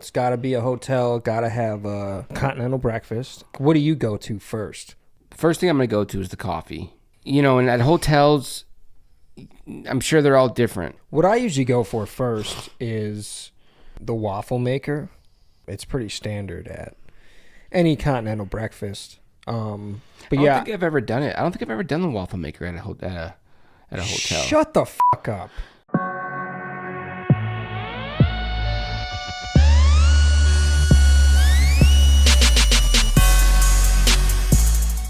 It's got to be a hotel, got to have a continental breakfast. What do you go to first? First thing I'm going to go to is the coffee. You know, and at hotels, I'm sure they're all different. What I usually go for first is the waffle maker. It's pretty standard at any continental breakfast. But I don't think I've ever done it. I don't think I've ever done the waffle maker at a hotel. Shut the fuck up.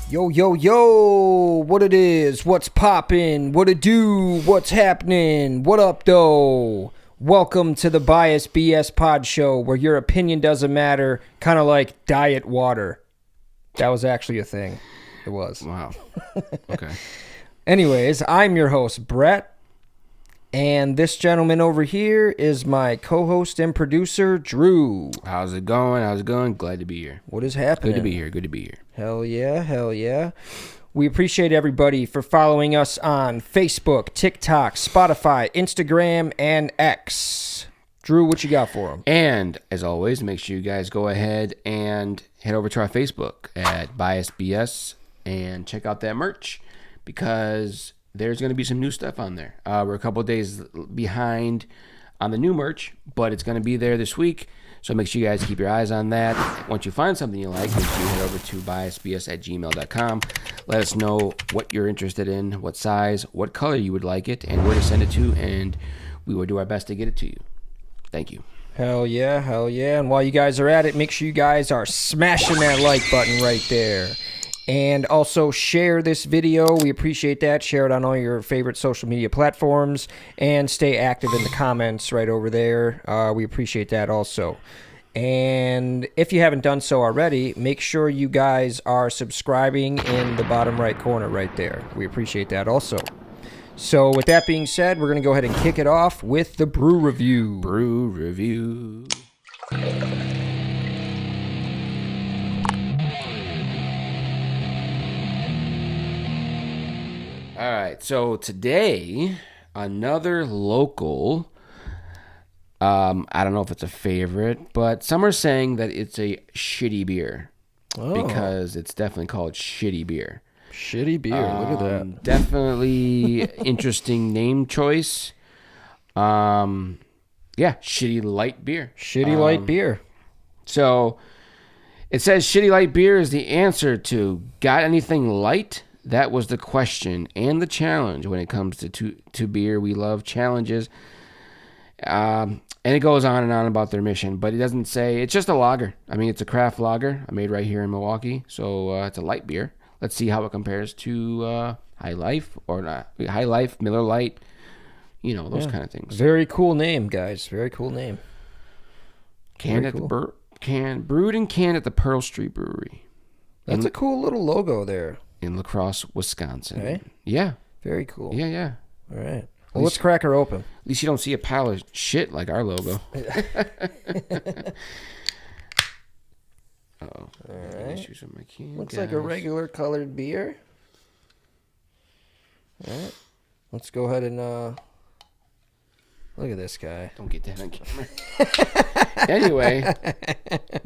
Yo, yo, yo, what it is, what's poppin', what it do, what's happening, what up, though? Welcome to the BiasedBS PodShow, where your opinion doesn't matter, kind of like diet water. That was actually a thing. It was. Wow. Okay. Anyways, I'm your host, Brett, and this gentleman over here is my co-host and producer, Drew. How's it going? How's it going? Glad to be here. What is happening? Good to be here. Good to be here. Hell yeah, hell yeah. We appreciate everybody for following us on Facebook, TikTok, Spotify, Instagram, and X. Drew, what you got for them? And, as always, make sure you guys go ahead and head over to our Facebook at BiasedBS and check out that merch because there's going to be some new stuff on there. We're a couple of days behind on the new merch, but it's going to be there this week. So make sure you guys keep your eyes on that. Once you find something you like, make sure you head over to biasedbs@gmail.com. Let us know what you're interested in, what size, what color you would like it, and where to send it to, and we will do our best to get it to you. Thank you. Hell yeah, hell yeah. And while you guys are at it, make sure you guys are smashing that like button right there. And also share this video. We appreciate that. Share it on all your favorite social media platforms. And stay active in the comments right over there. We appreciate that also. And if you haven't done so already, make sure you guys are subscribing in the bottom right corner right there. We appreciate that also. So with that being said, we're going to go ahead and kick it off with the Brew Review. Brew Review. All right, so today, another local, I don't know if it's a favorite, but some are saying that it's a shitty beer because it's definitely called shitty beer. Shitty beer, look at that. Definitely interesting name choice. Yeah, shitty light beer. Shitty light beer. So, it says shitty light beer is the answer to got anything light? That was the question and the challenge when it comes to beer. We love challenges. And it goes on and on about their mission, but it doesn't say, it's just a lager. I mean, it's a craft lager made right here in Milwaukee. So it's a light beer. Let's see how it compares to High Life or not. High Life, Miller Lite, you know, those kind of things. Very cool name, guys. Very cool name. Brewed and canned at the Pearl Street Brewery. That's a cool little logo there. In La Crosse, Wisconsin. Right? Yeah. Very cool. Yeah. All right. Well, let's crack her open. At least you don't see a pile of shit like our logo. All right. Looks guys. like a regular colored beer. All right. Let's go ahead and look at this guy. Don't get that on camera. Anyway,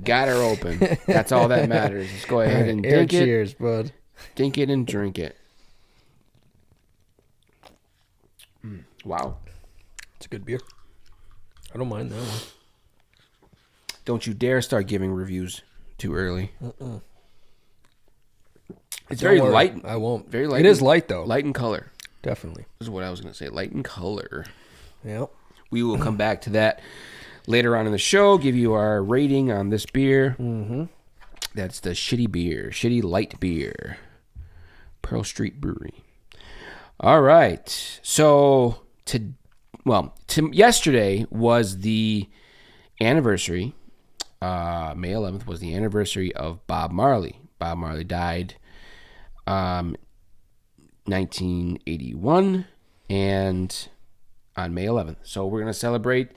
got her open. That's all that matters. Let's go ahead and drink it. Cheers, bud. Dink it and drink it. Wow. It's a good beer. I don't mind that one. Don't you dare start giving reviews too early. It's Don't very worry. light. I won't. Very light. It is light, though. Light in color. Definitely. This is what I was going to say. Light in color. Yep. We will come back to that later on in the show, give you our rating on this beer. Mm-hmm. That's the shitty light beer. Pearl Street Brewery. All right. So, yesterday was the anniversary. May 11th was the anniversary of Bob Marley. Bob Marley died 1981 and on May 11th. So we're going to celebrate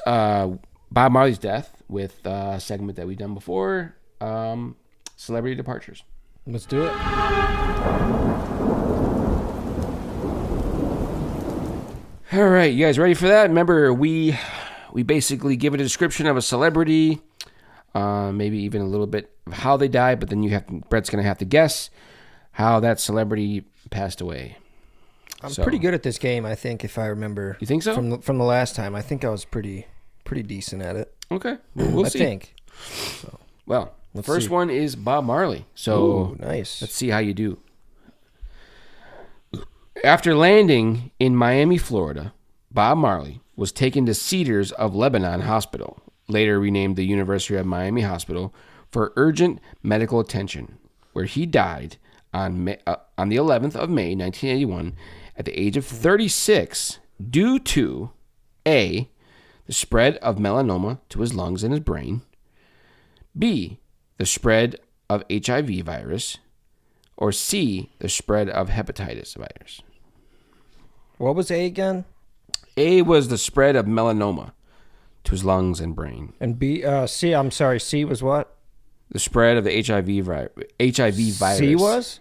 Bob Marley's death with a segment that we've done before, Celebrity Departures. Let's do it. All right, you guys ready for that? Remember, we we basically give a description of a celebrity, maybe even a little bit of how they died, but then Brett's going to have to guess how that celebrity passed away. I'm pretty good at this game, I think, if I remember. You think so? From the last time, I think I was pretty decent at it. Okay, we'll see. I think. So, well, the first one is Bob Marley. So ooh, nice. Let's see how you do. After landing in Miami, Florida, Bob Marley was taken to Cedars of Lebanon Hospital, later renamed the University of Miami Hospital, for urgent medical attention, where he died on the 11th of May, 1981, at the age of 36, due to A, the spread of melanoma to his lungs and his brain, B, the spread of HIV virus, or C, the spread of hepatitis virus. What was A again? A was the spread of melanoma to his lungs and brain. And C, I'm sorry, C was what? The spread of the HIV virus. C was?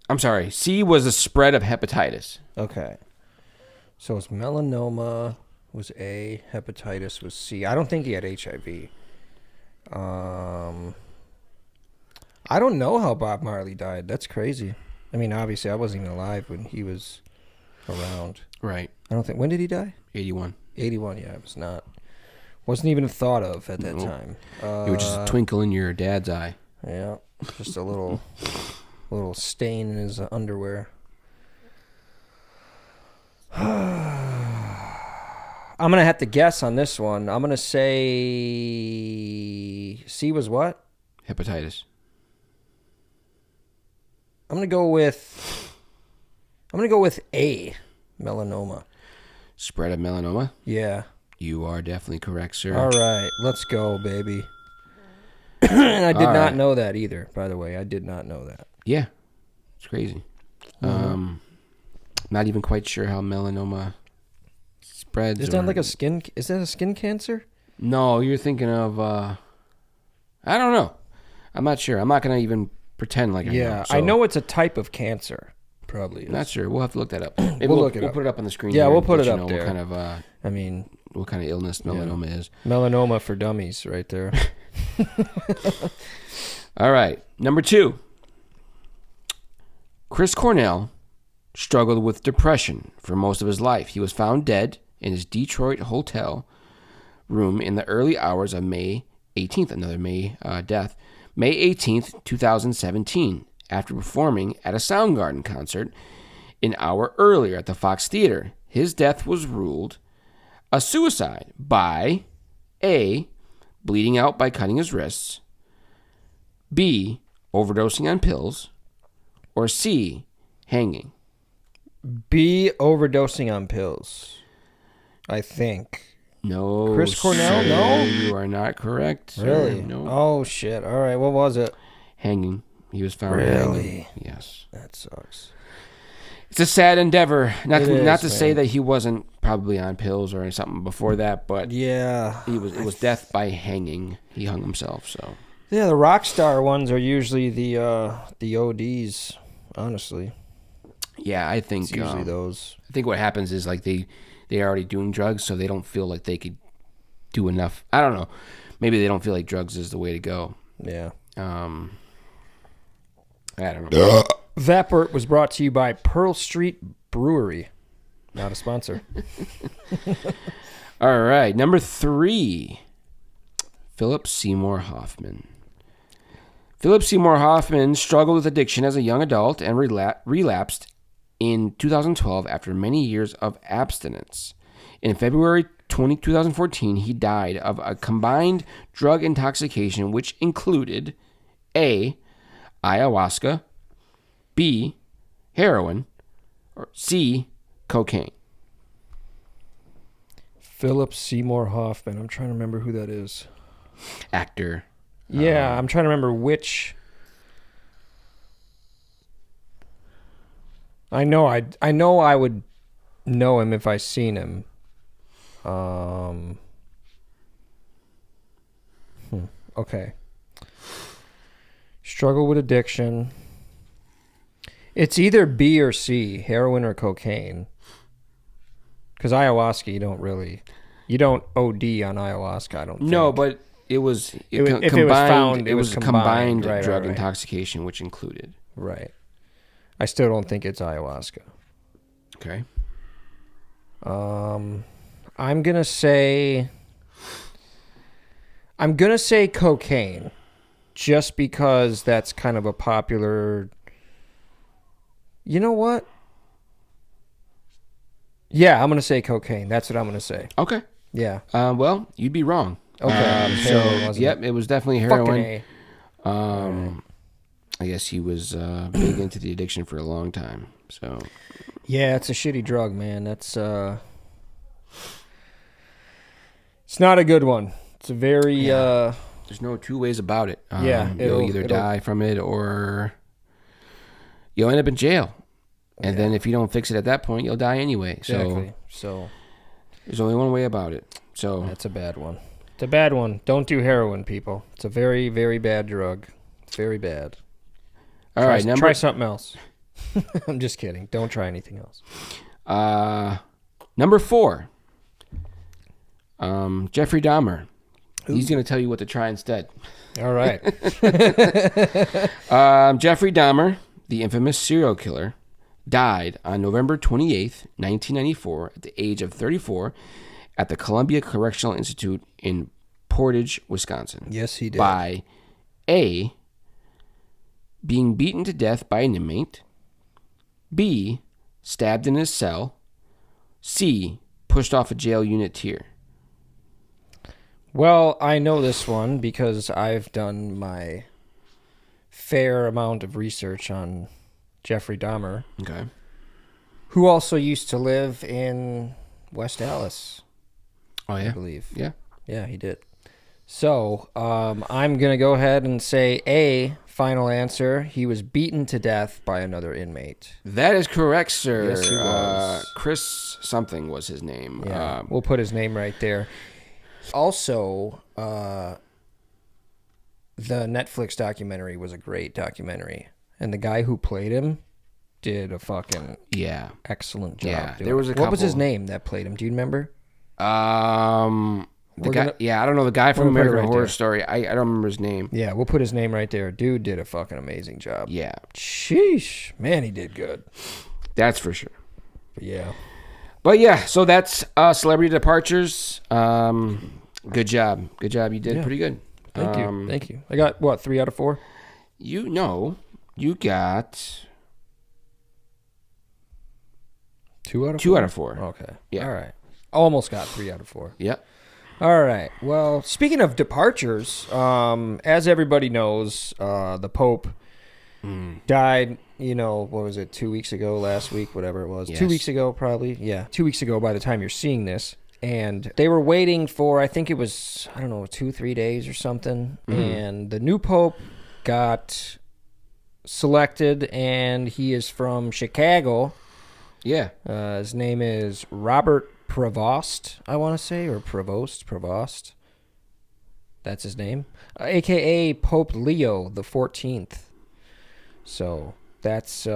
I'm sorry, C was the spread of hepatitis. Okay. So it's melanoma was A, hepatitis was C. I don't think he had HIV. I don't know how Bob Marley died. That's crazy. I mean, obviously, I wasn't even alive when he was around. Right. I don't think. When did he die? 81. 81. Yeah, it was not. Wasn't even thought of at that time. It was just a twinkle in your dad's eye. Yeah, just a little stain in his underwear. I'm gonna have to guess on this one. I'm gonna say C was what? Hepatitis. I'm gonna go with A, melanoma. Spread of melanoma? Yeah. You are definitely correct, sir. All right, let's go, baby. And I did not know that either, by the way. I did not know that. Yeah. It's crazy. Not even quite sure how melanoma spreads. Is that like is that a skin cancer? No, you're thinking of I don't know. I'm not sure. I'm not gonna even pretend like I know. Yeah, I know it's a type of cancer. Probably is. Not sure. We'll have to look that up. Maybe We'll look it up. We'll put it up on the screen. Yeah, here we'll and put let it you up know there. What kind of I mean, what kind of illness melanoma is. Melanoma for dummies right there. All right. Number 2. Chris Cornell struggled with depression for most of his life. He was found dead in his Detroit hotel room in the early hours of May 18th, another May death, May 18th, 2017, after performing at a Soundgarden concert an hour earlier at the Fox Theater. His death was ruled a suicide by A, bleeding out by cutting his wrists, B, overdosing on pills, or C, hanging. B, overdosing on pills. I think. No. Chris Cornell, sir, no? You are not correct. Sir. Really? No. Oh, shit. All right, what was it? Hanging. He was found Really? hanging. Yes. That sucks. It's a sad endeavor. Not to say man. that he wasn't probably on pills or something before that, but Yeah. it was death by hanging. He hung himself, so. Yeah, the rock star ones are usually the ODs, honestly. Yeah, I think It's usually those. I think what happens is like they're already doing drugs, so they don't feel like they could do enough. I don't know. Maybe they don't feel like drugs is the way to go. Yeah. I don't know. Vapor was brought to you by Pearl Street Brewery. Not a sponsor. All right, number 3. Philip Seymour Hoffman. Philip Seymour Hoffman struggled with addiction as a young adult and relapsed in 2012 after many years of abstinence. In February 2014, he died of a combined drug intoxication which included A, ayahuasca, B, heroin, or C, cocaine. Philip Seymour Hoffman. I'm trying to remember who that is. Actor. Yeah, I'm trying to remember which. I know I would know him if I seen him. Okay. Struggle with addiction. It's either B or C, heroin or cocaine. Because ayahuasca, you don't really. You don't OD on ayahuasca, I don't think. No, but it was If combined. it was found, it was a combined right, drug right. intoxication, which included. Right. I still don't think it's ayahuasca. Okay. I'm gonna say cocaine, just because that's kind of a popular. You know what? Yeah, I'm gonna say cocaine. That's what I'm gonna say. Okay. Yeah. Well, you'd be wrong. Okay. Heroin, wasn't yep, it was definitely heroin. Fucking A. I guess he was big into the addiction for a long time. So. Yeah, it's a shitty drug, man. That's it's not a good one. It's a very There's no two ways about it. You'll either die from it or you'll end up in jail. And then if you don't fix it at that point, you'll die anyway. Exactly. So there's only one way about it. So that's a bad one. It's a bad one. Don't do heroin, people. It's a very, very bad drug. It's very bad. All right, try something else. I'm just kidding. Don't try anything else. Number 4. Jeffrey Dahmer. He's going to tell you what to try instead. All right. Jeffrey Dahmer, the infamous serial killer, died on November 28th, 1994, at the age of 34, at the Columbia Correctional Institute in Portage, Wisconsin. Yes, he did. By A, being beaten to death by an inmate, B, stabbed in his cell, C, pushed off a jail unit tier. Well, I know this one because I've done my fair amount of research on Jeffrey Dahmer. Okay. Who also used to live in West Dallas. Oh, yeah? I believe. Yeah. Yeah, he did. So, I'm going to go ahead and say A, final answer. He was beaten to death by another inmate. That is correct, sir. Yes, he was. Chris something was his name. Yeah, we'll put his name right there. Also, the Netflix documentary was a great documentary. And the guy who played him did a fucking excellent job. Yeah, there was a What was his name that played him? Do you remember? The guy, I don't know, the guy from American Horror Story. I don't remember his name. Yeah, we'll put his name right there. Dude did a fucking amazing job. Yeah. Sheesh. Man, he did good. That's for sure. But yeah, so that's celebrity departures. Good job. Good job. You did pretty good. Thank you. I got, what, 3 out of 4? You got 2 out of 4? 2 out of 4. Okay. Yeah. All right. Almost got 3 out of 4. Yep. All right. Well, speaking of departures, as everybody knows, the Pope died, what was it, 2 weeks ago, last week, whatever it was. Yes. 2 weeks ago, probably. Yeah, 2 weeks ago by the time you're seeing this. And they were waiting for, I think it was, 2-3 days or something. And the new Pope got selected, and he is from Chicago. Yeah. His name is Robert Prevost, I want to say, or Prevost. That's his name, a.k.a. Pope Leo the 14th. So that's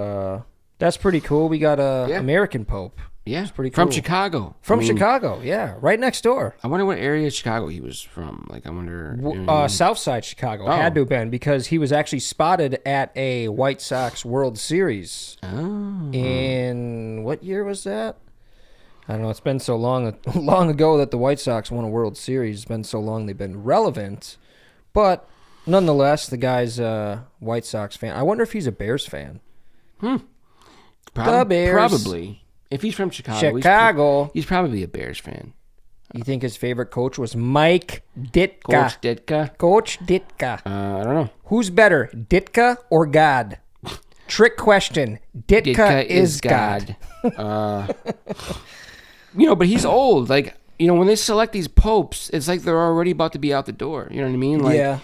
pretty cool. We got a American Pope. Yeah, it's pretty cool. From Chicago. Chicago, yeah, right next door. I wonder what area of Chicago he was from. Like, I wonder. South side Chicago. Had to have been, because he was actually spotted at a White Sox World Series. Oh. In what year was that? I don't know. It's been so long ago that the White Sox won a World Series. It's been so long they've been relevant. But nonetheless, the guy's a White Sox fan. I wonder if he's a Bears fan. The Bears. Probably. If he's from Chicago, he's probably a Bears fan. You think his favorite coach was Mike Ditka? Coach Ditka. I don't know. Who's better, Ditka or God? Trick question. Ditka is God. But he's old. Like, when they select these popes, it's like they're already about to be out the door. You know what I mean? Like, yeah.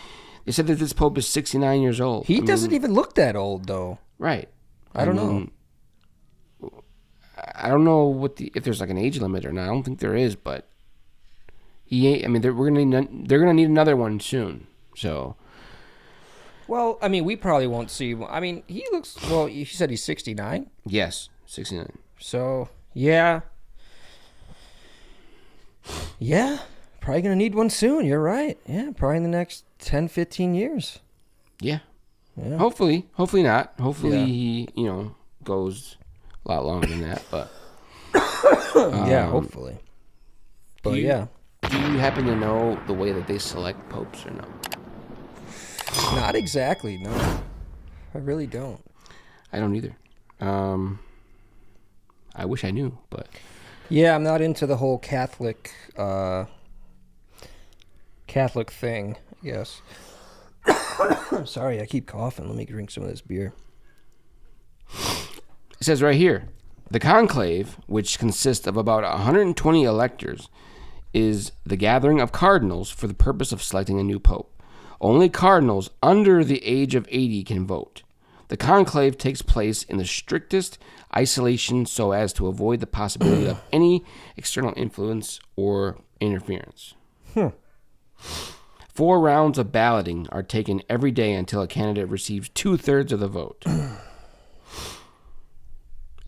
They said that this pope is 69 years old. He doesn't even look that old, though. Right. I don't know. I don't know if there's like an age limit or not. I don't think there is, but they're gonna need another one soon. So. Well, we probably won't see. He looks. Well, you said he's 69. Yes, 69. So yeah. Yeah, probably going to need one soon. You're right. Yeah, probably in the next 10, 15 years. Yeah. Yeah. Hopefully not. Hopefully he, goes a lot longer than that. But Yeah, hopefully. But do you, yeah. do you happen to know the way that they select popes or no? Not exactly, no. I really don't. I don't either. I wish I knew, but Yeah, I'm not into the whole Catholic thing, I guess. Sorry, I keep coughing. Let me drink some of this beer. it says right here, the conclave, which consists of about 120 electors, is the gathering of cardinals for the purpose of selecting a new pope. Only cardinals under the age of 80 can vote. The conclave takes place in the strictest isolation so as to avoid the possibility of any external influence or interference. 4 rounds of balloting are taken every day until a candidate receives 2/3 of the vote. And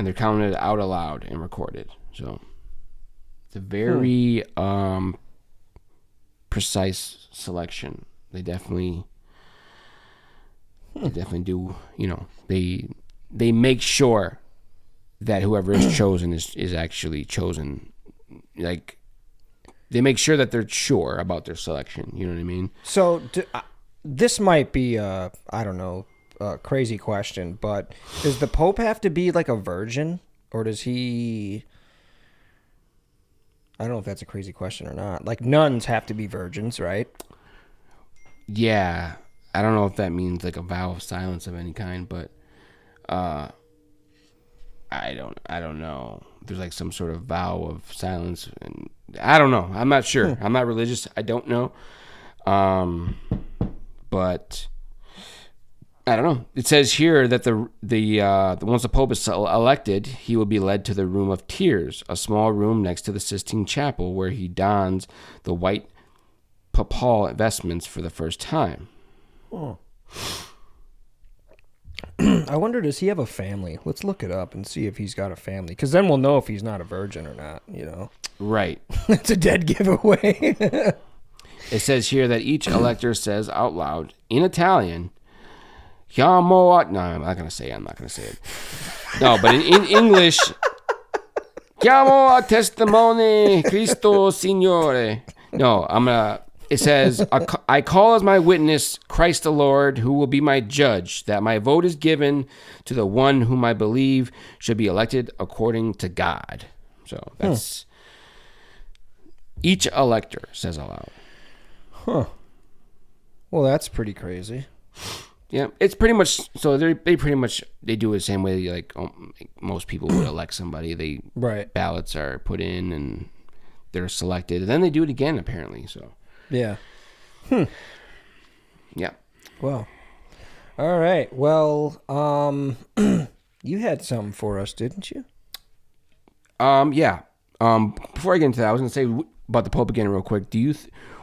they're counted out aloud and recorded. So it's a very precise selection. They definitely do, they make sure that whoever is chosen is actually chosen. Like, they make sure that they're sure about their selection. You know what I mean? So this might be I don't know, a crazy question, but does the Pope have to be like a virgin, or does he? I don't know if that's a crazy question or not. Like, nuns have to be virgins, right? Yeah. I don't know if that means like a vow of silence of any kind, but I don't know. There's like some sort of vow of silence, and I don't know. I'm not sure. I'm not religious. I don't know. But I don't know. It says here that once the Pope is elected, he will be led to the Room of Tears, a small room next to the Sistine Chapel, where he dons the white papal vestments for the first time. Oh. I wonder, does he have a family? Let's look it up and see if he's got a family, because then we'll know if he's not a virgin or not. Right. It's a dead giveaway. It says here that each elector says out loud in Italian, "Chiamo," no, I'm not going to say it. No, but in English, "Chiamo a testimone Cristo Signore." No, it says, "I call as my witness Christ the Lord, who will be my judge, that my vote is given to the one whom I believe should be elected according to God." So that's each elector says aloud. Huh. Well, that's pretty crazy. Yeah, it's pretty much, so they do it the same way like most people would elect somebody. Right. Ballots are put in and they're selected, and then they do it again apparently. So yeah. Yeah. Well. All right. Well, you had something for us, didn't you? Yeah. Before I get into that, I was gonna say about the Pope again real quick.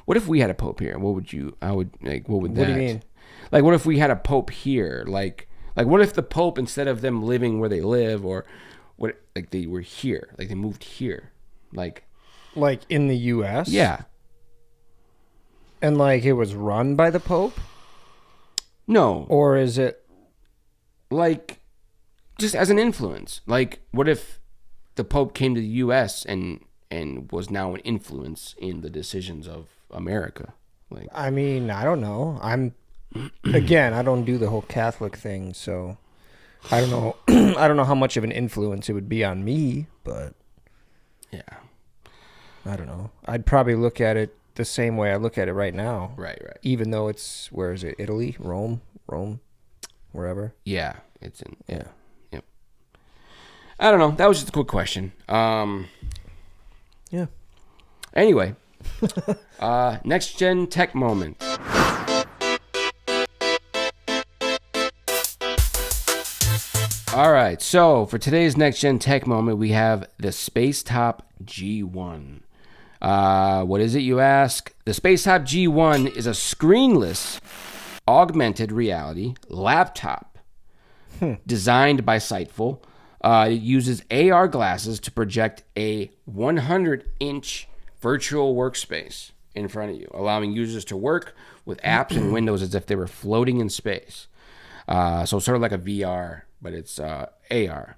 What if we had a Pope here? What would What do you mean? Like, what if we had a Pope here? Like what if the Pope, instead of them living where they live, or what, like they were here, like they moved here, like in the U.S.? Yeah. And like it was run by the Pope? No. Or is it like just as an influence? Like, what if the Pope came to the U.S. and was now an influence in the decisions of America? Like, I mean, I don't know. Again, I don't do the whole Catholic thing, so I don't know. I don't know how much of an influence it would be on me, but yeah, I don't know. I'd probably look at it the same way I look at it right now. Right. Even though it's, where is it? Italy, Rome, wherever. Yeah, it's in. Yeah. Yep. I don't know. That was just a quick question. Yeah. Anyway, next gen tech moment. All right, so for today's next gen tech moment, we have the Spacetop G1. What is it, you ask? The Spacetop G1 is a screenless augmented reality laptop designed by Sightful. It uses AR glasses to project a 100-inch virtual workspace in front of you, allowing users to work with apps and windows as if they were floating in space. So sort of like a VR, but it's AR.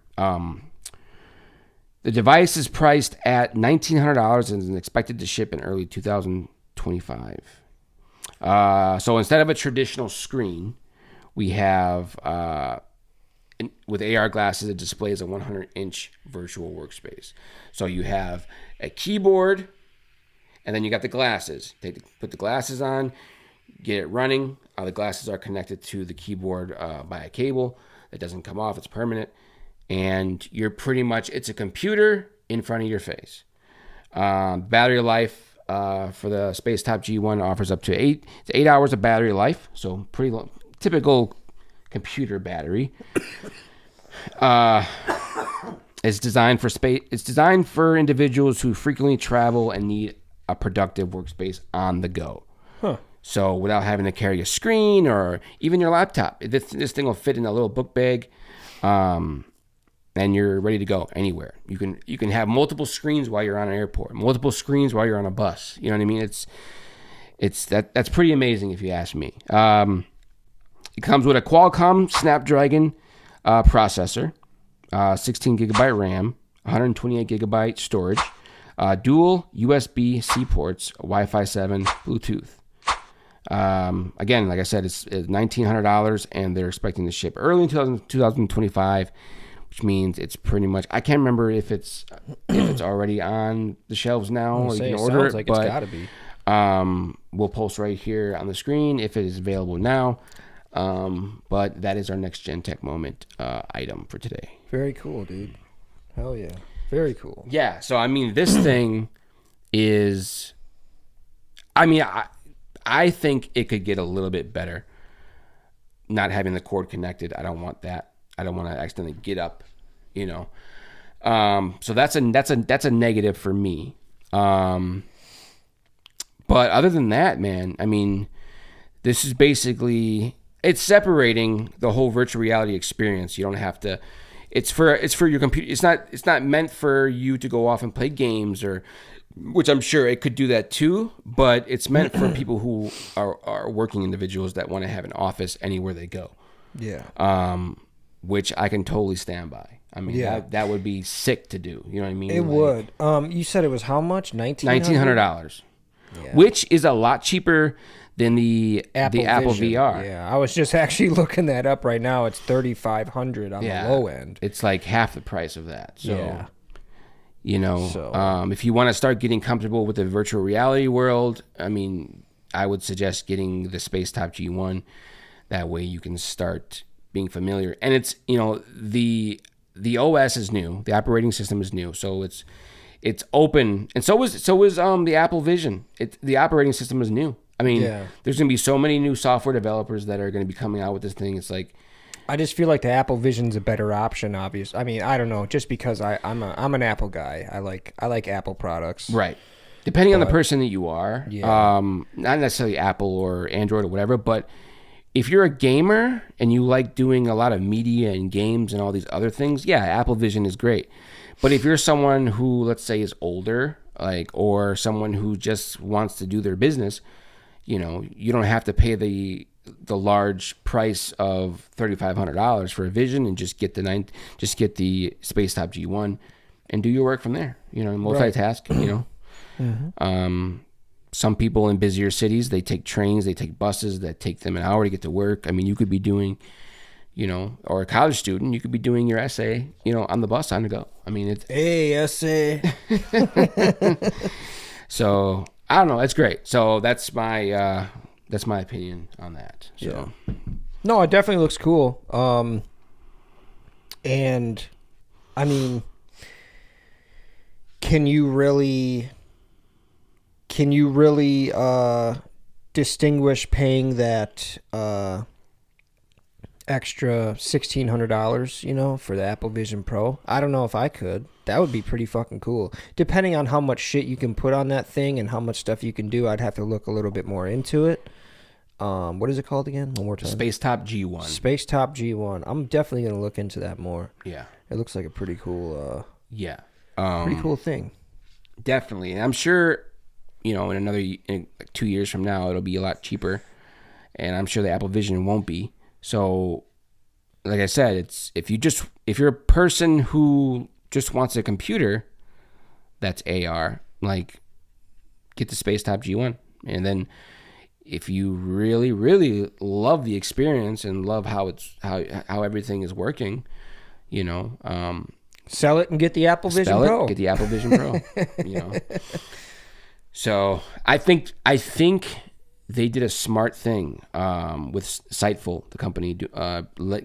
The device is priced at $1,900 and is expected to ship in early 2025. So instead of a traditional screen, we have, with AR glasses, it displays a 100-inch virtual workspace. So you have a keyboard, and then you got the glasses. Put the glasses on, get it running. The glasses are connected to the keyboard by a cable that doesn't come off. It's permanent. And you're pretty much, it's a computer in front of your face. Battery life for the Spacetop G1 offers up to 8 hours of battery life. So pretty long, typical computer battery. It's designed for space. It's designed for individuals who frequently travel and need a productive workspace on the go. Huh. So without having to carry a screen or even your laptop, this thing will fit in a little book bag. And you're ready to go anywhere. You can have multiple screens while you're on an airport, multiple screens while you're on a bus. You know what I mean? That's pretty amazing if you ask me. It comes with a Qualcomm Snapdragon processor, 16 gigabyte RAM, 128 gigabyte storage, dual USB-C ports, Wi-Fi 7, Bluetooth. Again, like I said, it's $1,900, and they're expecting to ship early in 2025. Which means it's pretty much, I can't remember if it's already on the shelves now or you can order it, but it's gotta be. We'll post right here on the screen if it is available now. But that is our next Gen Tech moment item for today. Very cool, dude. Hell yeah. Very cool. Yeah, so I mean, this thing is, I mean, I think it could get a little bit better not having the cord connected. I don't want that. I don't want to accidentally get up, you know. So that's a negative for me. But other than that, man, I mean, this is basically, it's separating the whole virtual reality experience. You don't have to. It's for your computer. It's not meant for you to go off and play games, or, which I'm sure it could do that too. But it's meant for people who are working individuals that want to have an office anywhere they go. Yeah. Which I can totally stand by. I mean, yeah. that would be sick to do. You know what I mean? It would. You said it was how much? $1,900. Yeah. Which is a lot cheaper than the Apple VR. Yeah, I was just actually looking that up right now. It's $3,500 on the low end. It's like half the price of that. So, yeah. You know, if you want to start getting comfortable with the virtual reality world, I mean, I would suggest getting the Spacetop G1. That way you can start being familiar. And it's, you know, the OS is new. The operating system is new. So it's open. And so is the Apple Vision. The operating system is new. I mean, there's going to be so many new software developers that are going to be coming out with this thing. It's like, I just feel like the Apple Vision's a better option, obviously. I mean, I don't know, just because I'm an Apple guy. I like Apple products. Right. Depending on the person that you are. Yeah. Not necessarily Apple or Android or whatever, but if you're a gamer and you like doing a lot of media and games and all these other things, yeah, Apple Vision is great. But if you're someone who, let's say, is older, or someone who just wants to do their business, you know, you don't have to pay the large price of $3,500 for a Vision, and just get the Spacetop G1 and do your work from there. You know, multitask. Right. You know, mm-hmm. Some people in busier cities, they take trains, they take buses that take them an hour to get to work. I mean, you could be doing, you know, or a college student, you could be doing your essay, you know, on the bus on the go. I mean, it's essay. So I don't know. It's great. So that's my opinion on that. So no, it definitely looks cool. And I mean, can you really distinguish paying that extra $1,600, you know, for the Apple Vision Pro? I don't know if I could. That would be pretty fucking cool. Depending on how much shit you can put on that thing and how much stuff you can do, I'd have to look a little bit more into it. What is it called again? One more time. Spacetop G1. Spacetop G1. I'm definitely going to look into that more. Yeah. It looks like a pretty cool pretty cool thing. Definitely. And I'm sure in like 2 years from now, it'll be a lot cheaper, and I'm sure the Apple Vision won't be. So, like I said, it's if you're a person who just wants a computer that's AR, like, get the Spacetop G1. And then if you really, really love the experience and love how everything is working, sell it and get the Apple Vision Pro. Get the Apple Vision Pro. So I think they did a smart thing with Sightful, the company,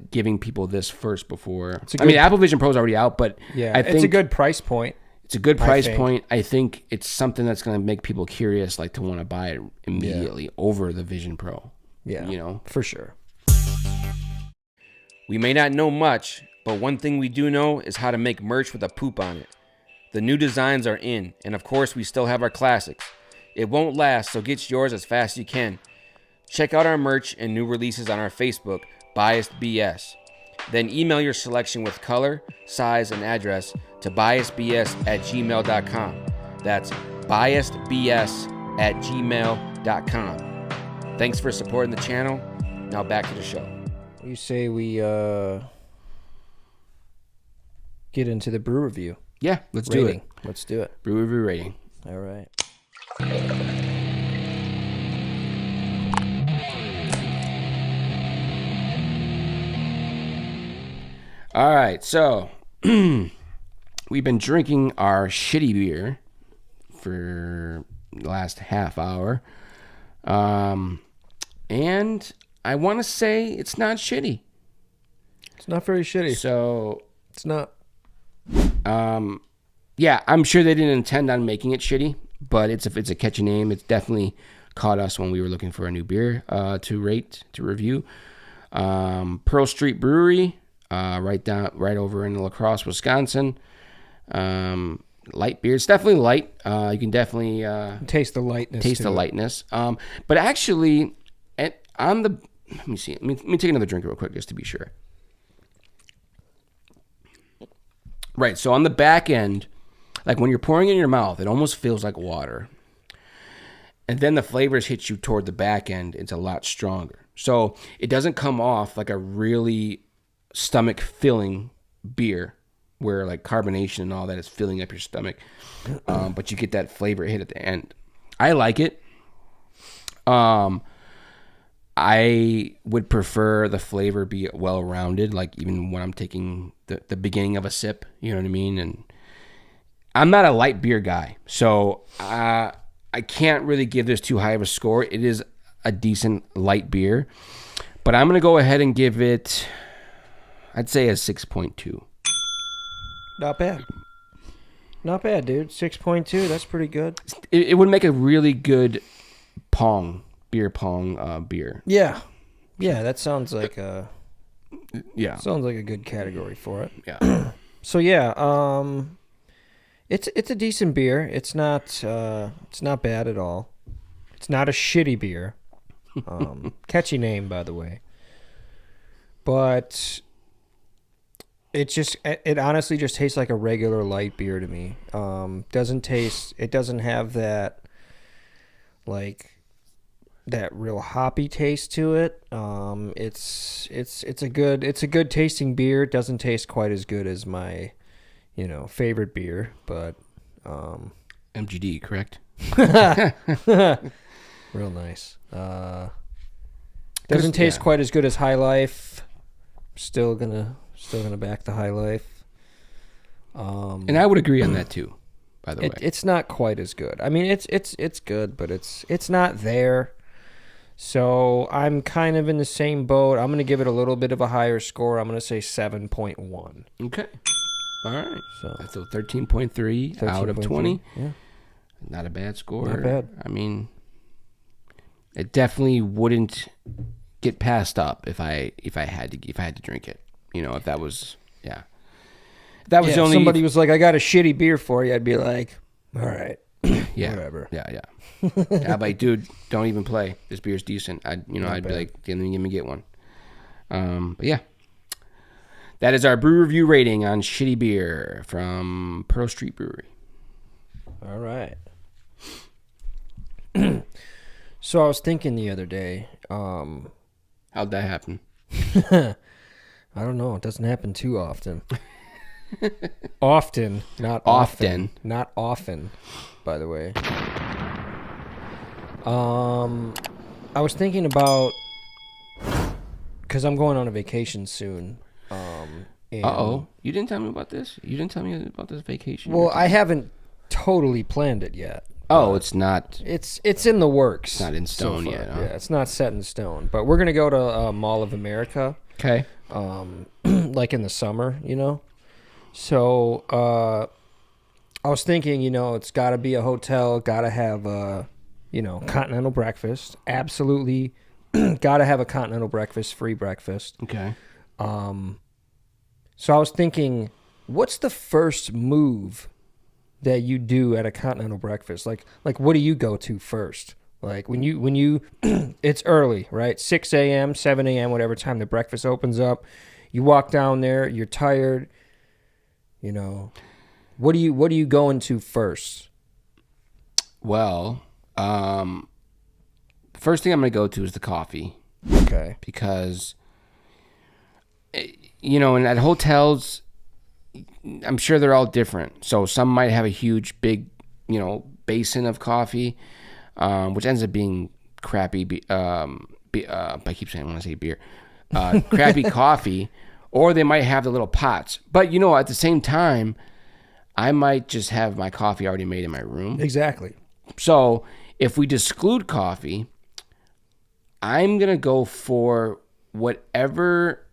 giving people this first before. Apple Vision Pro is already out, but yeah, I think it's a good price point. It's a good price point. I think it's something that's going to make people curious, like to want to buy it immediately over the Vision Pro. Yeah, for sure. We may not know much, but one thing we do know is how to make merch with a poop on it. The new designs are in, and of course we still have our classics. It won't last, so get yours as fast as you can. Check out our merch and new releases on our Facebook, BiasedBS. Then email your selection with color, size, and address to biasedbs@gmail.com. That's biasedbs@gmail.com. Thanks for supporting the channel. Now back to the show. You say we get into the brew review. Yeah, let's rating. do it. Let's do it. Brew review rating. All right. All right, so we've been drinking our shitty beer for the last half hour. And I want to say it's not shitty. It's not very shitty. So it's not. Yeah, I'm sure they didn't intend on making it shitty, but it's a catchy name. It's definitely caught us when we were looking for a new beer to review. Pearl Street Brewery, right over in La Crosse, Wisconsin. Light beer. It's definitely light. You can definitely taste the lightness. But actually, let me see. Let me take another drink real quick just to be sure. Right. So on the back end, like when you're pouring it in your mouth, it almost feels like water. And then the flavors hit you toward the back end. It's a lot stronger. So it doesn't come off like a really stomach filling beer where like carbonation and all that is filling up your stomach. But you get that flavor hit at the end. I like it. I would prefer the flavor be well-rounded, like even when I'm taking the beginning of a sip, you know what I mean? And I'm not a light beer guy, so I can't really give this too high of a score. It is a decent light beer, but I'm going to go ahead and give it, I'd say a 6.2. Not bad. Not bad, dude. 6.2, that's pretty good. It would make a really good beer pong beer. Yeah. Yeah, that sounds like a sounds like a good category for it. Yeah. So yeah, it's a decent beer. It's not bad at all. It's not a shitty beer. Catchy name, by the way. But it honestly just tastes like a regular light beer to me. It doesn't have that that real hoppy taste to it. It's a good tasting beer. It doesn't taste quite as good as my, favorite beer, but MGD, correct? Real nice. Doesn't taste quite as good as High Life. Still gonna back the High Life. And I would agree on that too, by the way. It's not quite as good. I mean, it's good, but it's not there. So I'm kind of in the same boat. I'm going to give it a little bit of a higher score. I'm going to say 7.1. Okay. All right. So that's a 13.3 out of 20. Yeah. Not a bad score. Not bad. I mean, it definitely wouldn't get passed up if I had to drink it. If that was if somebody was like, "I got a shitty beer for you," I'd be like, "All right." Yeah. Whatever. Yeah. I'd be like, dude, don't even play. This beer's decent. I'd be like, let me get one. But yeah. That is our brew review rating on shitty beer from Pearl Street Brewery. All right. So I was thinking the other day, How'd that happen? I don't know. It doesn't happen too often. Often, not often. Not often, by the way. I was thinking about, because I'm going on a vacation soon. Uh-oh. You didn't tell me about this? You didn't tell me about this vacation? Well, I haven't totally planned it yet. Oh, it's not... It's in the works. It's not in stone yet, huh? Yeah, it's not set in stone. But we're going to go to Mall of America. Okay. Like in the summer, you know? So, I was thinking, you know, it's got to be a hotel, got to have a, you know, continental breakfast. Absolutely got to have a continental breakfast, free breakfast. Okay. So I was thinking, what's the first move that you do at a continental breakfast? Like what do you go to first? Like when you it's early, right? 6 a.m., 7 a.m., whatever time the breakfast opens up. You walk down there, you're tired, you know. What are you going to first? Well, first thing I'm going to go to is the coffee. Okay. Because, you know, and at hotels, I'm sure they're all different. So some might have a huge, big, you know, basin of coffee, which ends up being crappy. I keep saying I want to say beer. Crappy coffee, or they might have the little pots. But, you know, at the same time, I might just have my coffee already made in my room. Exactly. So if we exclude coffee, I'm going to go for whatever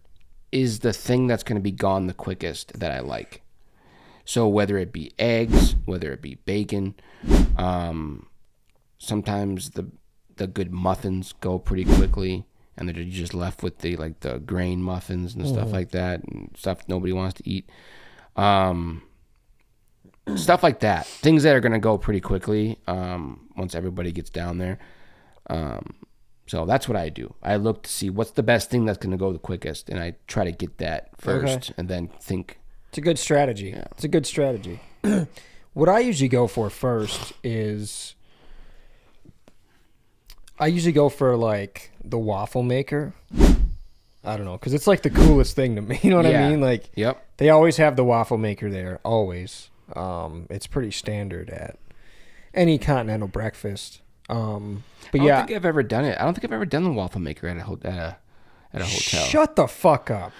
is the thing that's going to be gone the quickest that I like. So whether it be eggs, whether it be bacon, sometimes the good muffins go pretty quickly, and they're just left with the grain muffins and stuff like that, and stuff nobody wants to eat. Stuff like that. Things that are going to go pretty quickly once everybody gets down there. So that's what I do. I look to see what's the best thing that's going to go the quickest, and I try to get that first, and then think. It's a good strategy. Yeah. It's a good strategy. What I usually go for first is I usually go for like the waffle maker. I don't know, because it's like the coolest thing to me. You know what I mean? Like, yep. They always have the waffle maker there, always. It's pretty standard at any continental breakfast. But I don't think I've ever done it. I don't think I've ever done the waffle maker at a hotel. Shut the fuck up.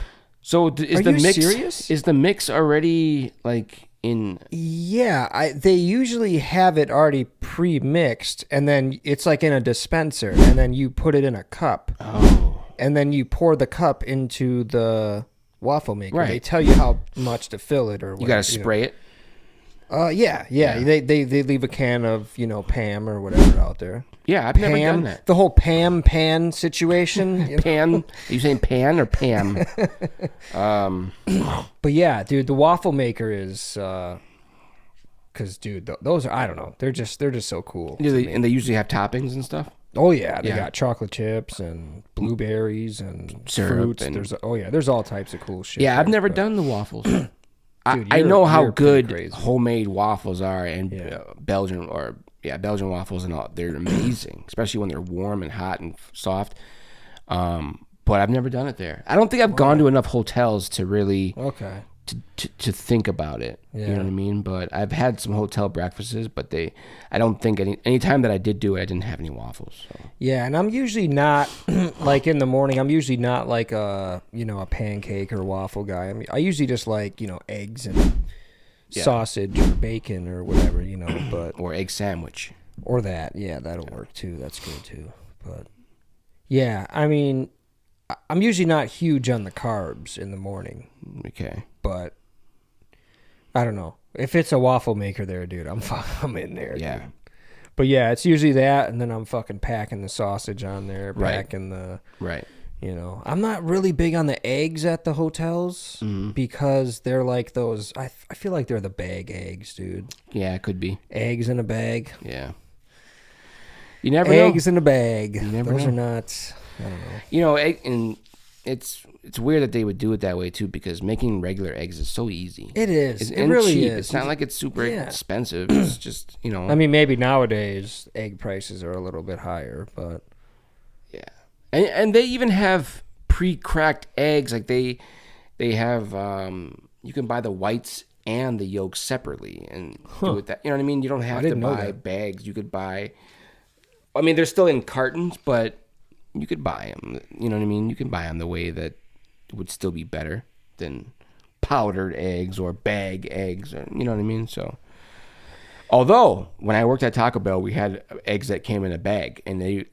So Are you serious? Is the mix already like in? Yeah, they usually have it already pre-mixed, and then it's like in a dispenser, and then you put it in a cup. Oh. And then you pour the cup into the waffle maker. Right. They tell you how much to fill it or whatever. You got to spray it. Yeah. They leave a can of, you know, Pam or whatever out there. Yeah, I've never done that. The whole Pam pan situation. You know? Pan? Are you saying pan or Pam? But yeah, dude, the waffle maker is, because dude, those are, I don't know, they're just so cool. And they usually have toppings and stuff. Oh yeah, they got chocolate chips and blueberries and syrup fruits. and there's all types of cool shit. Yeah, I've never done the waffles. I know how good homemade waffles are, and Belgian waffles and all. They're amazing, especially when they're warm and hot and soft. But I've never done it there. I don't think I've gone to enough hotels to really to think about it. Yeah. You know what I mean? But I've had some hotel breakfasts, but I don't think any time that I did do it, I didn't have any waffles. So. Yeah, and I'm usually not like in the morning. I'm usually not like a pancake or waffle guy. I mean, I usually just like eggs and sausage or bacon or whatever, but or egg sandwich or that. Yeah, that'll work too. That's good too. But yeah, I mean, I'm usually not huge on the carbs in the morning. Okay. But I don't know. If it's a waffle maker there, dude, I'm in there. Yeah. Dude. But yeah, it's usually that, and then I'm fucking packing the sausage on there, packing the I'm not really big on the eggs at the hotels because they're like those. I feel like they're the bag eggs, dude. Yeah, it could be eggs in a bag. Yeah. You never know. Eggs in a bag. You never Those know. are not. I don't know. And it's weird that they would do it that way too, because making regular eggs is so easy. It is. It and really cheap. is. It's not like it's super Yeah. expensive. It's just, I mean, maybe nowadays egg prices are a little bit higher, but yeah. And they even have pre-cracked eggs. Like they have you can buy the whites and the yolks separately and do it that. You know what I mean? You don't have to didn't know buy that. bags. You could buy. I mean, they're still in cartons, but you could buy them. You know what I mean? You can buy them the way that would still be better than powdered eggs or bag eggs. Or, you know what I mean? So, although when I worked at Taco Bell, we had eggs that came in a bag, and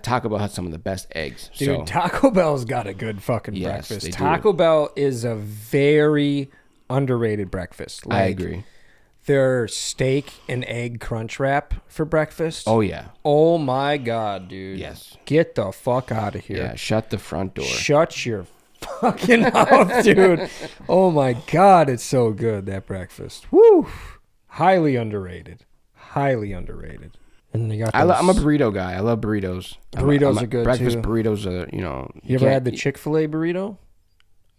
Taco Bell had some of the best eggs. dude, So, Taco Bell's got a good fucking Yes, breakfast. they do. Taco Bell is a very underrated breakfast. I agree. Their steak and egg crunch wrap for breakfast. Oh yeah, Oh my god, dude. Yes. Get the fuck out of here. yeah. Shut the front door. Shut your fucking mouth, dude. Oh my god, it's so good, that breakfast. Woo! Highly underrated. Highly underrated. And they got I'm a burrito guy. I love burritos. Burritos are good, breakfast too. burritos are, You ever can't had the eat- Chick-fil-A burrito?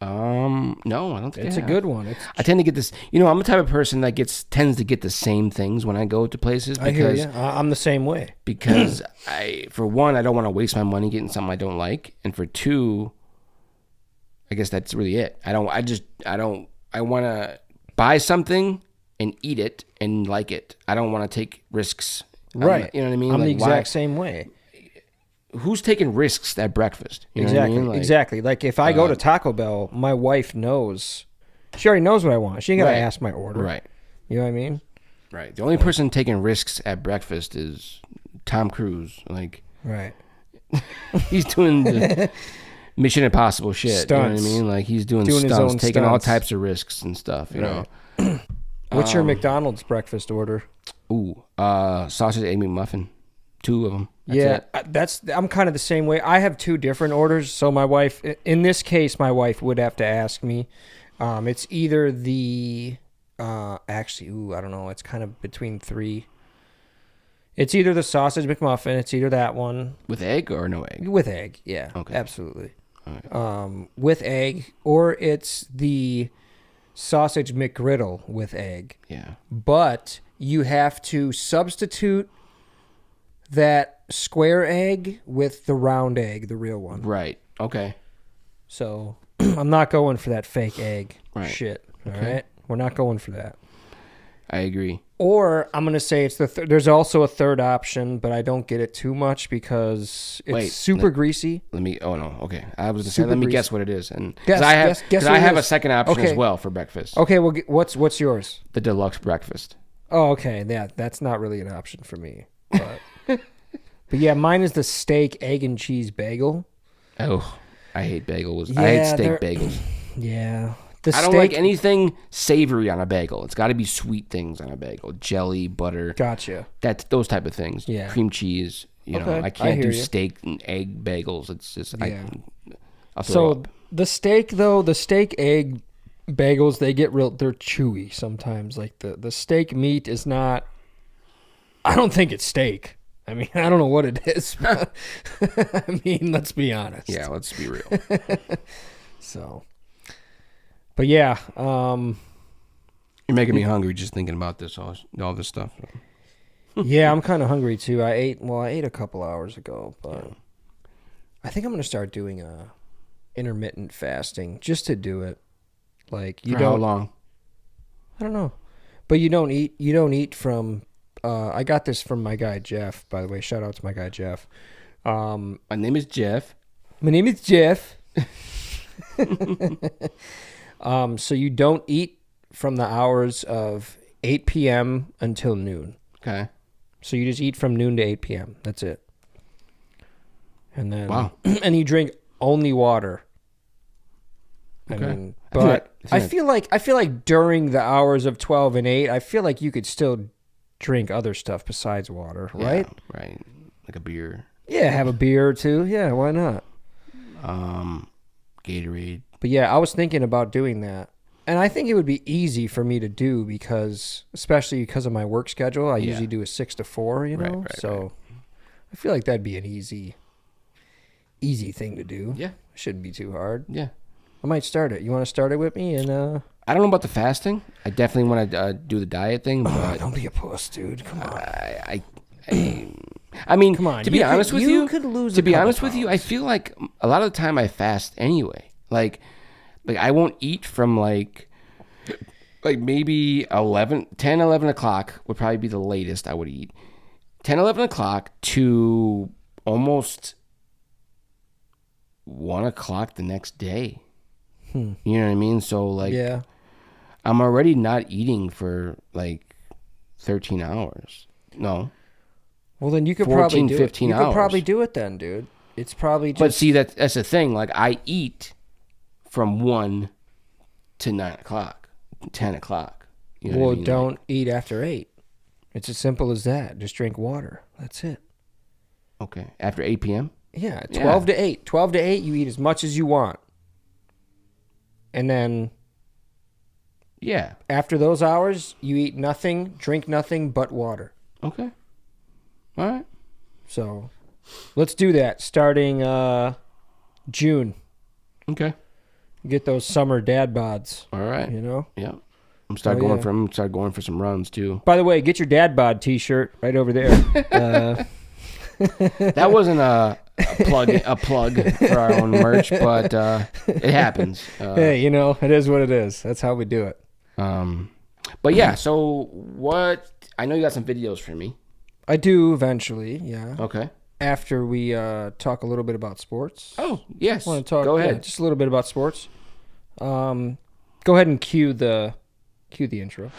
No, I don't think It's I a have. good one. It's I tend to get this. I'm the type of person that tends to get the same things when I go to places I hear because you. I'm the same way. because for one, I don't want to waste my money getting something I don't like, and for two, I guess that's really it. I want to buy something and eat it and like it. I don't want to take risks. Right. You know what I mean? I'm the Like, exact same way. Who's taking risks at breakfast? You know Exactly. what I mean? Like, Exactly. Like if I go to Taco Bell, my wife knows. She already knows what I want. She ain't gotta Right. ask my order. Right. You know what I mean? Right. The only person taking risks at breakfast is Tom Cruise. Like Right. he's doing the Mission Impossible shit. Stunts. You know what I mean? Like he's doing Doing his stunts, own taking all stunts. types of risks and stuff. You know. What's your McDonald's breakfast order? Ooh, sausage egg McMuffin, 2 of them. I'm kind of the same way. I have 2 different orders. So my wife, in this case, my wife would have to ask me. It's either the, I don't know. It's kind of between 3. It's either the sausage McMuffin. It's either that one With egg or no egg? with egg. Yeah, Okay. absolutely. All With egg, or it's the sausage McGriddle with egg. Yeah. But you have to substitute that square egg with the round egg, the real one. Right. Okay. So I'm not going for that fake egg Right. shit. All Okay. right, we're not going for that. I agree. Or I'm gonna say it's there's also a third option, but I don't get it too much because it's super greasy. Let me. Oh no. Okay. I was gonna say. Super Let me greasy. guess what it is, and Guess- because I have guess because what I it have a is. second option Okay. as well for breakfast. Okay, well, what's yours? The deluxe breakfast. Oh, okay. Yeah, that's not really an option for me. But, but yeah, mine is the steak, egg, and cheese bagel. Oh, I hate bagels. Yeah, I hate steak they're- bagels. Yeah. The I don't steak, like anything savory on a bagel. It's got to be sweet things on a bagel. Jelly, butter, Gotcha. those type of things. Yeah. Cream cheese. Okay, I I can't hear do you. steak and egg bagels. It's just Yeah. I'll throw So up. the steak egg bagels, they're chewy sometimes. Like the steak meat is not, I don't think it's steak. I mean, I don't know what it is. But I mean, let's be honest. Yeah, let's be real. So, but yeah, You're making me hungry just thinking about all this stuff. yeah, I'm kind of hungry too. I ate a couple hours ago, but I think I'm gonna start doing intermittent fasting just to do it. Like you For how don't, long? I don't know, but you don't eat from. I got this from my guy Jeff, by the way. Shout out to my guy Jeff. My name is Jeff. My name is Jeff. So you don't eat from the hours of 8 p.m. until noon. Okay. So you just eat from noon to 8 p.m. That's it. And then, Wow. and you drink only water. Okay. I mean, I feel but like- I feel like during the hours of 12 and 8, I feel like you could still drink other stuff besides water, right? Yeah, right. Like a beer. Yeah, have a beer or two. Yeah, why not? Gatorade. But yeah, I was thinking about doing that. And I think it would be easy for me to do because, especially because of my work schedule, I usually do a 6 to 4, you know? Right, so I feel like that'd be an easy thing to do. Yeah. Shouldn't be too hard. Yeah. I might start it. You want to start it with me? And I don't know about the fasting. I definitely want to do the diet thing, but don't be a puss, dude. Come on. I mean, Come on. to be honest with you, could lose. to be honest with you, I feel like a lot of the time I fast anyway. Like I won't eat from like maybe 10, 11 o'clock would probably be the latest I would eat. 10, 11 o'clock to almost 1 o'clock the next day. You know what I mean? So like, yeah. I'm already not eating for like 13 hours. No. Well, then you could 14, probably do 15 it. You could hours. probably do it then, dude. It's probably just. But see, that's the thing. Like, I eat from 1 to 9 o'clock, 10 o'clock. You know what I mean? Don't eat after 8. It's as simple as that. Just drink water. That's it. Okay. After 8 p.m.? Yeah, 12 to 8. 12 to 8, you eat as much as you want. And then Yeah. after those hours, you eat nothing, drink nothing but water. Okay. All right. So let's do that starting June. Okay. Get those summer dad bods, All right. you know? Yeah. I'm start going for some runs too. By the way, get your dad bod t-shirt right over there. That wasn't a plug for our own merch, but it happens. Hey, you know, it is what it is. That's how we do it. But yeah, so what? I know you got some videos for me. I do eventually, yeah. Okay. After we talk a little bit about sports. Oh, yes. Want to talk? Go ahead. Yeah, just a little bit about sports. Go ahead and cue the intro.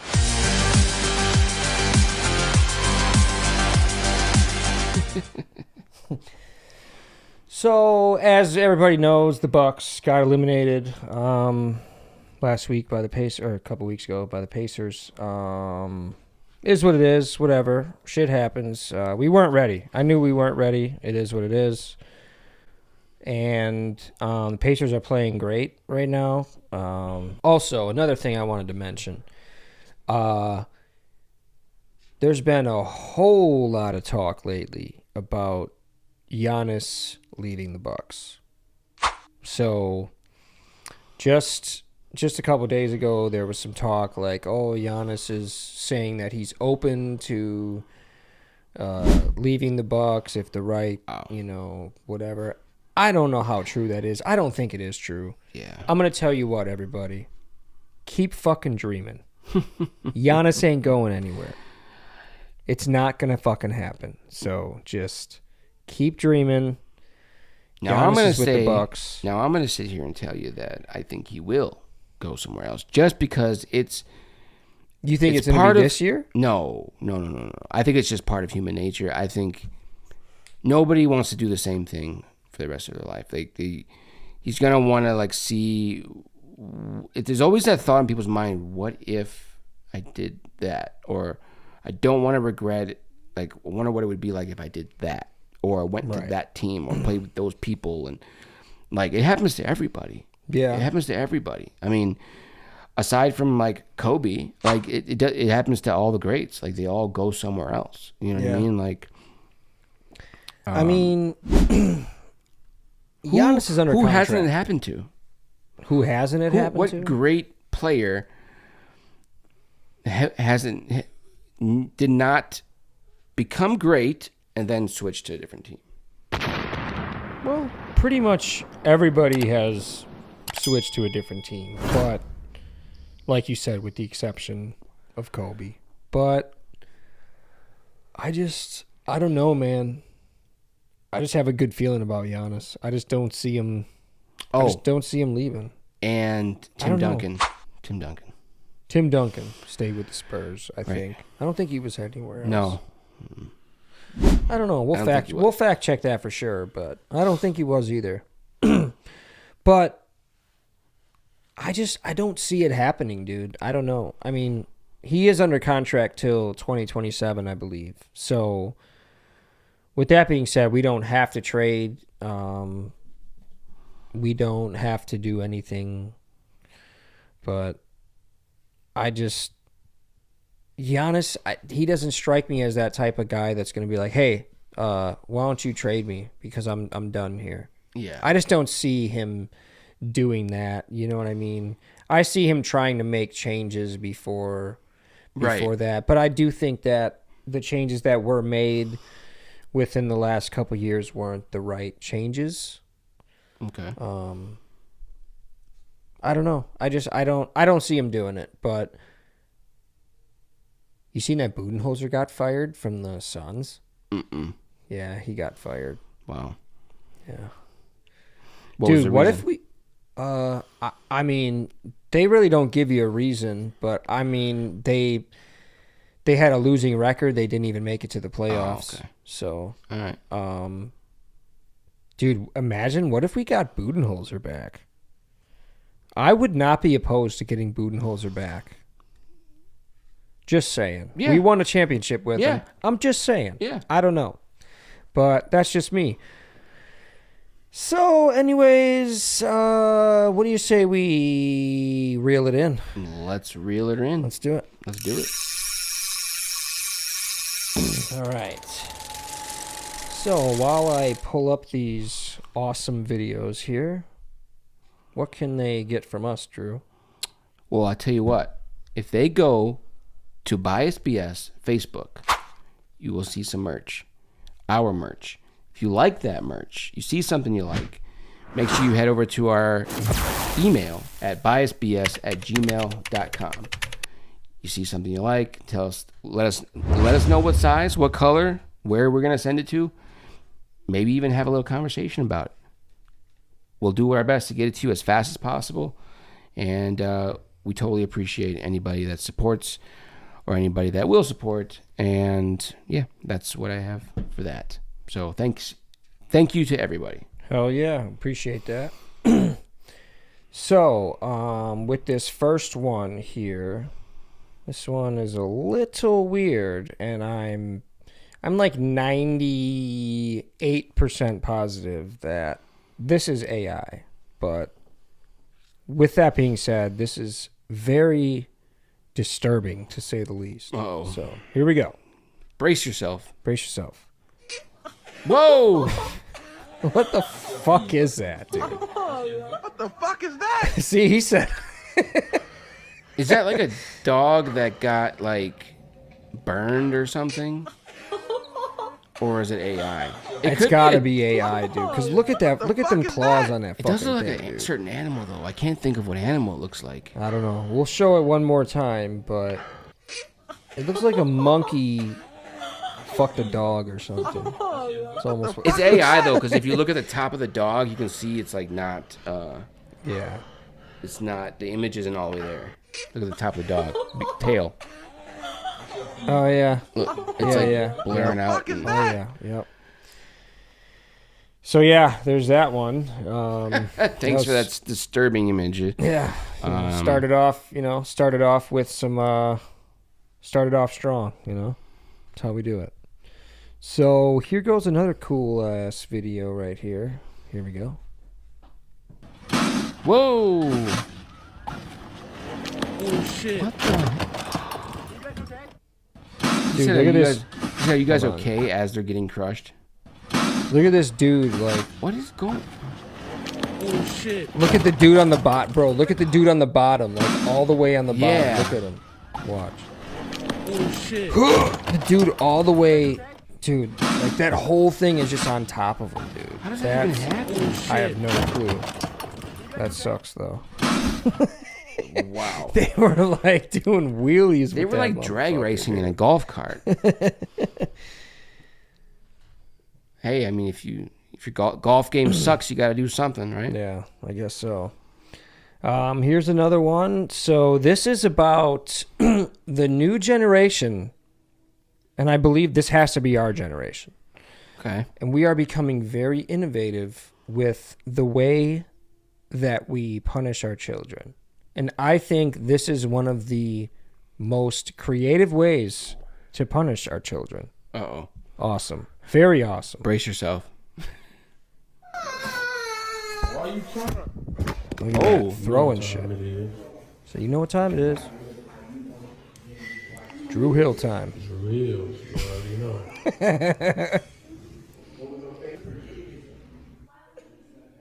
So, as everybody knows, the Bucks got eliminated last week by the Pacers, or a couple weeks ago by the Pacers. Is what it is. Whatever. Shit happens. We weren't ready. I knew we weren't ready. It is what it is. And the Pacers are playing great right now. Also, another thing I wanted to mention. There's been a whole lot of talk lately about Giannis leaving the Bucks. So, just a couple days ago, there was some talk like, oh, Giannis is saying that he's open to leaving the Bucks if the right, whatever. I don't know how true that is. I don't think it is true. Yeah. I'm going to tell you what, everybody. Keep fucking dreaming. Giannis ain't going anywhere. It's not going to fucking happen. So just keep dreaming. Now Giannis I'm going is to with the say. Bucks. Now I'm going to sit here and tell you that I think he will go somewhere else, just because it's. You think it's going to be this year? No. I think it's just part of human nature. I think nobody wants to do the same thing for the rest of their life. He's going to want to see. There's always that thought in people's mind, what if I did that? Or I don't want to regret it. I wonder what it would be like if I did that. Or went to that team or played with those people. And it happens to everybody. Yeah. It happens to everybody. I mean, aside from Kobe, it happens to all the greats. They all go somewhere else. You know what I mean? Giannis is under who contract. hasn't it happened to? Who hasn't it happened to? What great player did not become great and then switch to a different team? Well, pretty much everybody has switched to a different team, but like you said, with the exception of Kobe. But I don't know, man. I just have a good feeling about Giannis. I just don't see him. I just don't see him leaving. And Tim Duncan. Tim Duncan stayed with the Spurs, I think. I don't think he was anywhere else. No. I don't know. We'll fact check that for sure, but I don't think he was either. But I don't see it happening, dude. I don't know. I mean, he is under contract till 2027, I believe. So with that being said, we don't have to trade. We don't have to do anything. But Giannis, he doesn't strike me as that type of guy that's going to be like, hey, why don't you trade me because I'm done here. Yeah. I just don't see him doing that. You know what I mean? I see him trying to make changes before that. But I do think that the changes that were made within the last couple of years weren't the right changes. Okay. I don't know. I don't see him doing it. But you seen that Budenholzer got fired from the Suns? Mm-mm. Yeah, he got fired. Wow. Yeah. What Dude, what if we... I mean, they really don't give you a reason, but I mean, they had a losing record. They didn't even make it to the playoffs. Oh, okay. So, all right. Dude, imagine what if we got Budenholzer back? I would not be opposed to getting Budenholzer back. Just saying. Yeah. We won a championship with Yeah. him. I'm just saying. Yeah. I don't know. But that's just me. So, anyways, what do you say we reel it in? Let's reel it in. Let's do it. Let's do it. All right. So, while I pull up these awesome videos here, what can they get from us, Drew? Well, I'll tell you what. If they go to BiasedBS Facebook, you will see some merch. Our merch. If you like that merch, you see something you like, make sure you head over to our email at biasedbs@gmail.com. You see something you like, let us know what size, what color, where we're going to send it to. Maybe even have a little conversation about it. We'll do our best to get it to you as fast as possible. And we totally appreciate anybody that supports or anybody that will support. And yeah, that's what I have for that. So thank you to everybody. Hell yeah, appreciate that. So, with this first one here, this one is a little weird, and I'm like 98% positive that this is AI. But with that being said, this is very disturbing, to say the least. Uh-oh. So, here we go. Brace yourself. Brace yourself. Whoa! What the fuck is that, dude? What the fuck is that? See, he said... Is that like a dog that got like burned or something? Or is it AI? It's gotta be AI, dude. Because look at that. Look at them claws on that It fucking does look thing, like a dude. certain animal though. I can't think of what animal it looks like. I don't know. We'll show it one more time, but it looks like a monkey fucked a dog or something. It's almost. It's AI though, because if you look at the top of the dog, you can see it's like not. Yeah. It's not. The image isn't all the way there. Look at the top of the dog. Big tail. Oh yeah. Look, it's blaring out. Oh yeah. Yep. So yeah, there's that one. Thanks for that disturbing image. Yeah. Started off with some. Started off strong. That's how we do it. So here goes another cool ass video right here. Here we go. Whoa! Oh shit. What the? Dude, look at this. Are you guys Hold on. okay as they're getting crushed? Look at this dude. Like, What is going? Oh shit. look at the dude on the bot, bro. Look at the dude on the bottom, like all the way on the bottom. Yeah. Look at him. Watch. Oh shit. The dude all the way, dude. Like that whole thing is just on top of him, dude. How does that even happen? I have no clue. That sucks though. Wow. They were like doing wheelies. They with were that like drag motherfucker, racing in dude. a golf cart. Hey, I mean, if your golf game sucks, you got to do something, right? Yeah, I guess so. Here's another one. So this is about the new generation, and I believe this has to be our generation. Okay. And we are becoming very innovative with the way that we punish our children. And I think this is one of the most creative ways to punish our children. Uh-oh. Awesome. Very awesome. Brace yourself. Why you trying to... Look at that, throwing shit. So you know what time it is. Drew Hill time. It's real. You already know.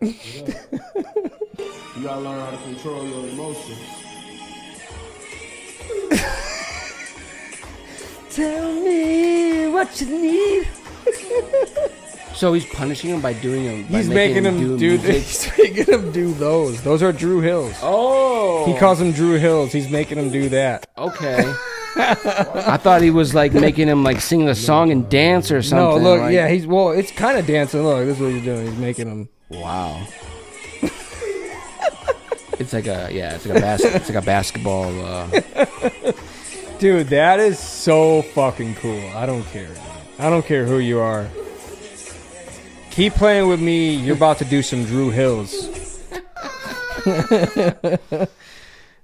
You gotta learn how to control your emotions. Tell me what you need. So he's punishing him by doing him. By He's making him do music? He's making him do those. Those are Drew Hills. Oh. He calls them Drew Hills. He's making him do that. Okay. I thought he was like making him like sing the song and dance or something. No, look, like, yeah, it's kind of dancing. Look, this is what he's doing. He's making him. Wow. It's like a basketball. Dude, that is so fucking cool. I don't care. I don't care who you are. Keep playing with me. You're about to do some Drew Hills.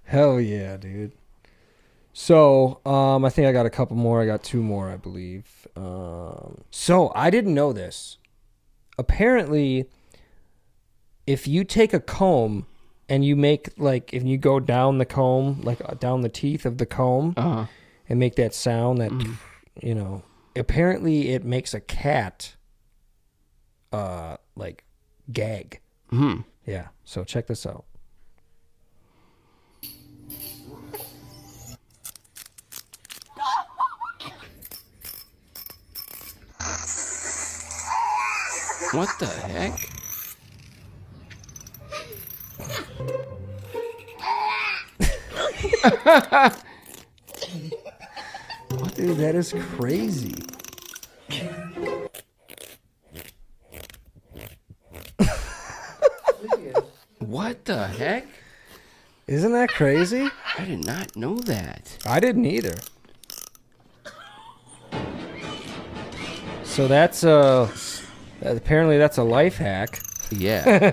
Hell yeah, dude. So, I think I got a couple more. I got 2 more, I believe. So, I didn't know this. Apparently, if you take a comb and you make, like, if you go down the comb, like, down the teeth of the comb, and make that sound that, you know, apparently it makes a cat, like, gag. Mm-hmm. Yeah, so check this out. What the heck? Dude, that is crazy. What the heck? Isn't that crazy? I did not know that. I didn't either. So that's apparently that's a life hack. Yeah.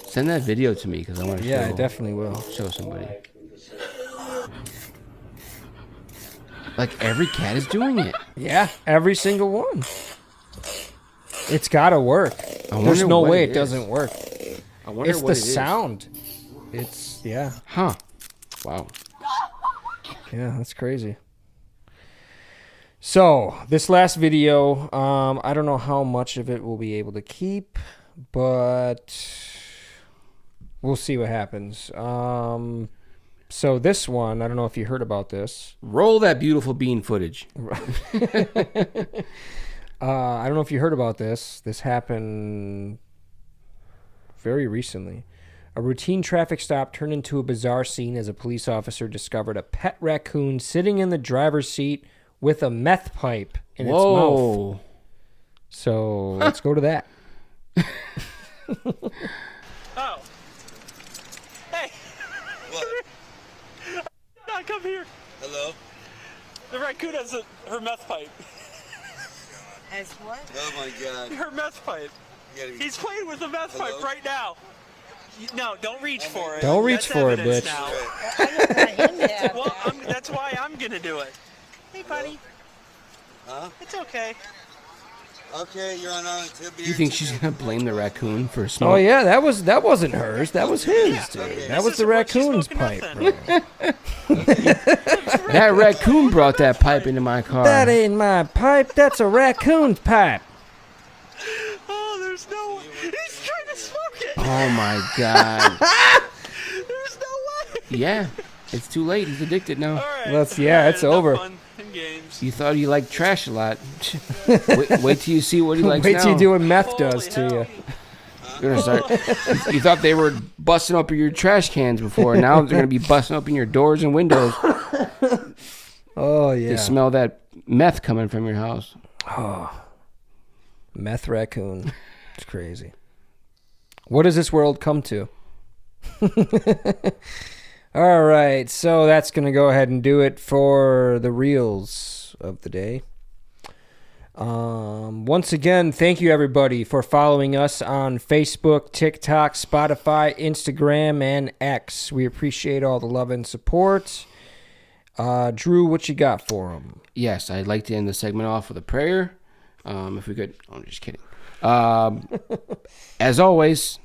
Send that video to me because I want to show. Yeah, I definitely will. Show somebody. Like every cat is doing it. Yeah, every single one. It's got to work. There's no way it doesn't work. I wonder It's what the it is. sound. It's yeah. Huh. Wow. Yeah, that's crazy. So, this last video, I don't know how much of it we'll be able to keep, but we'll see what happens. So this one, I don't know if you heard about this. Roll that beautiful bean footage. I don't know if you heard about this. This happened very recently. A routine traffic stop turned into a bizarre scene as a police officer discovered a pet raccoon sitting in the driver's seat with a meth pipe in its mouth. So let's go to that. Oh. Hey. What? No, come here. Hello? The raccoon has her meth pipe. As what? Oh my god. Her meth pipe. He's playing with the meth pipe right now. No, don't reach for it. Don't reach for it, evidence bitch. now. I don't want him to have Well, that. that's why I'm gonna do it. Hey, buddy. Huh? It's okay. Okay, you're on two beers. You think she's gonna blame the raccoon for smoking? Oh yeah, that wasn't hers. That was his, dude. That was the raccoon's pipe, bro. That raccoon brought that pipe into my car. That ain't my pipe. That's a raccoon's pipe. Oh, there's no way. He's trying to smoke it. Oh my god. There's no way. Yeah, it's too late. He's addicted now. All right. It's enough over. Fun and games. You thought he liked trash a lot. wait till you see what he likes Wait now. till you do what meth does Holy to you. hell. You're gonna start. You thought they were busting open your trash cans before. Now they're gonna be busting open your doors and windows. Oh They yeah. smell that meth coming from your house. Meth raccoon. It's crazy. What does this world come to? All right, so that's going to go ahead and do it for the reels of the day. Once again, thank you everybody for following us on Facebook, TikTok, Spotify, Instagram, and X. We appreciate all the love and support. Drew, what you got for them? Yes, I'd like to end the segment off with a prayer. If we could. I'm just kidding. As always,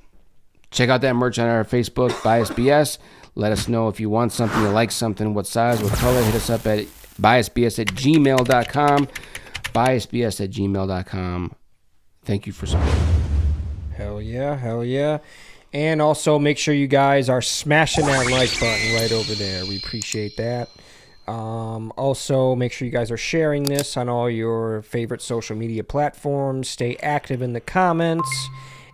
check out that merch on our Facebook, BiasedBS. Let us know if you want something, you like something, what size, what color. Hit us up at biasedbs@gmail.com. biasedbs@gmail.com. Thank you for supporting. Hell yeah, hell yeah. And also make sure you guys are smashing that like button right over there. We appreciate that. Also, make sure you guys are sharing this on all your favorite social media platforms. Stay active in the comments.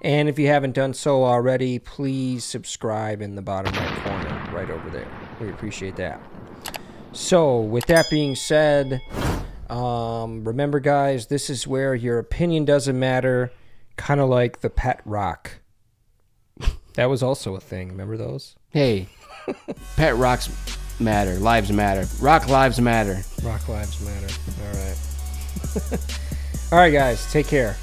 And if you haven't done so already, please subscribe in the bottom right corner right over there. We appreciate that. So, with that being said, remember, guys, this is where your opinion doesn't matter, kind of like the pet rock. That was also a thing. Remember those? Hey, pet rocks matter. Lives matter. Rock lives matter. Rock lives matter. All right. All right, guys. Take care.